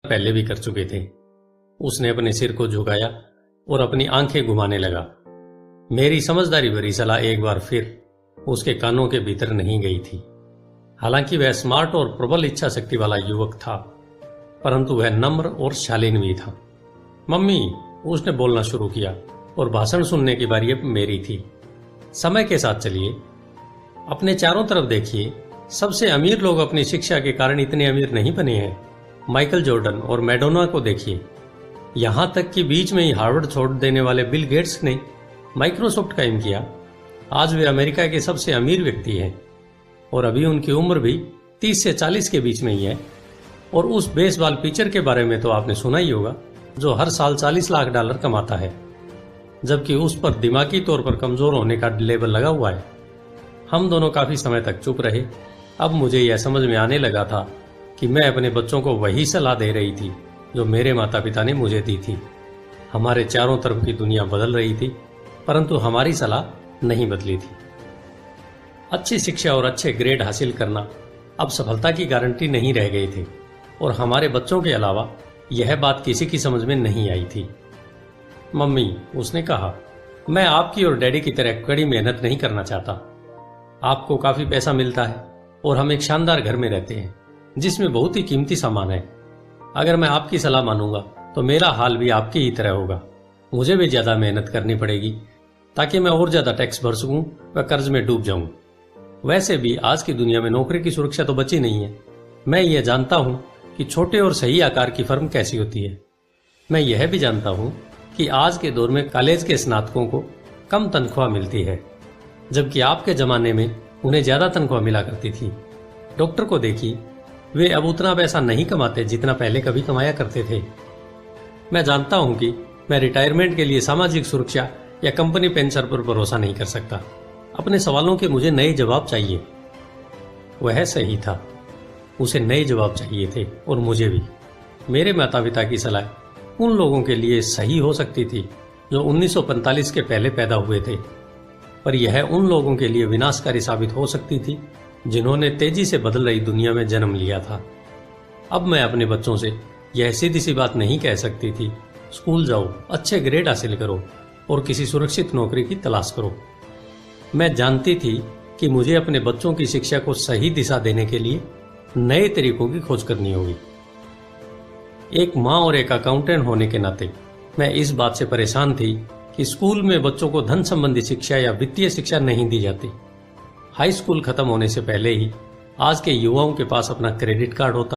पहले भी कर चुके थे। उसने अपने सिर को झुकाया और अपनी आंखें घुमाने लगा। मेरी समझदारी भरी सलाह एक बार फिर उसके कानों के भीतर नहीं गई थी। हालांकि वह स्मार्ट और प्रबल इच्छा शक्ति वाला युवक था, परंतु वह नम्र और शालीन भी था। मम्मी, उसने बोलना शुरू किया और भाषण सुनने की बारी अब मेरी थी। समय के साथ चलिए, अपने चारों तरफ देखिए। सबसे अमीर लोग अपनी शिक्षा के कारण इतने अमीर नहीं बने हैं। माइकल जॉर्डन और मैडोना को देखिए। यहां तक कि बीच में ही हार्वर्ड छोड़ देने वाले बिल गेट्स ने माइक्रोसॉफ्ट कायम किया। आज वे अमेरिका के सबसे अमीर व्यक्ति हैं और अभी उनकी उम्र भी 30 से 40 के बीच में ही है। और उस बेसबॉल पिचर के बारे में तो आपने सुना ही होगा, जो हर साल $40 लाख कमाता है, जबकि उस पर दिमागी तौर पर कमजोर होने का लेबल लगा हुआ है। हम दोनों काफी समय तक चुप रहे। अब मुझे यह समझ में आने लगा था कि मैं अपने बच्चों को वही सलाह दे रही थी जो मेरे माता पिता ने मुझे दी थी। हमारे चारों तरफ की दुनिया बदल रही थी, परंतु हमारी सलाह नहीं बदली थी। अच्छी शिक्षा और अच्छे ग्रेड हासिल करना अब सफलता की गारंटी नहीं रह गई थी और हमारे बच्चों के अलावा यह बात किसी की समझ में नहीं आई थी। मम्मी, उसने कहा, मैं आपकी और डैडी की तरह कड़ी मेहनत नहीं करना चाहता। आपको काफी पैसा मिलता है और हम एक शानदार घर में रहते हैं जिसमें बहुत ही कीमती सामान है। अगर मैं आपकी सलाह मानूंगा तो मेरा हाल भी आपकी ही तरह होगा। मुझे भी ज्यादा मेहनत करनी पड़ेगी ताकि मैं और ज्यादा टैक्स भर सकूं व कर्ज में डूब जाऊं। वैसे भी आज की दुनिया में नौकरी की सुरक्षा तो बची नहीं है। मैं यह जानता हूं कि छोटे और सही आकार की फर्म कैसी होती है। मैं यह भी जानता हूं कि आज के दौर में कॉलेज के स्नातकों को कम तनख्वाह मिलती है, जबकि आपके जमाने में उन्हें ज्यादा तनख्वाह मिला करती थी। डॉक्टर को देखिए, वे अब उतना पैसा नहीं कमाते जितना पहले कभी कमाया करते थे। मैं जानता हूं कि मैं रिटायरमेंट के लिए सामाजिक सुरक्षा या कंपनी पेंशन पर भरोसा नहीं कर सकता। अपने सवालों के मुझे नए जवाब चाहिए। वह सही था, उसे नए जवाब चाहिए थे और मुझे भी। मेरे माता पिता की सलाह उन लोगों के लिए सही हो सकती थी जो 1945 के पहले पैदा हुए थे, पर यह उन लोगों के लिए विनाशकारी साबित हो सकती थी जिन्होंने तेजी से बदल रही दुनिया में जन्म लिया था। अब मैं अपने बच्चों से यह सीधी सी बात नहीं कह सकती थी, स्कूल जाओ, अच्छे ग्रेड हासिल करो और किसी सुरक्षित नौकरी की तलाश करो। मैं जानती थी कि मुझे अपने बच्चों की शिक्षा को सही दिशा देने के लिए नए तरीकों की खोज करनी होगी। एक माँ और एक अकाउंटेंट होने के नाते मैं इस बात से परेशान थी कि स्कूल में बच्चों को धन संबंधी शिक्षा या वित्तीय शिक्षा नहीं दी जाती। हाई स्कूल खत्म होने से पहले ही आज के युवाओं के पास अपना क्रेडिट कार्ड होता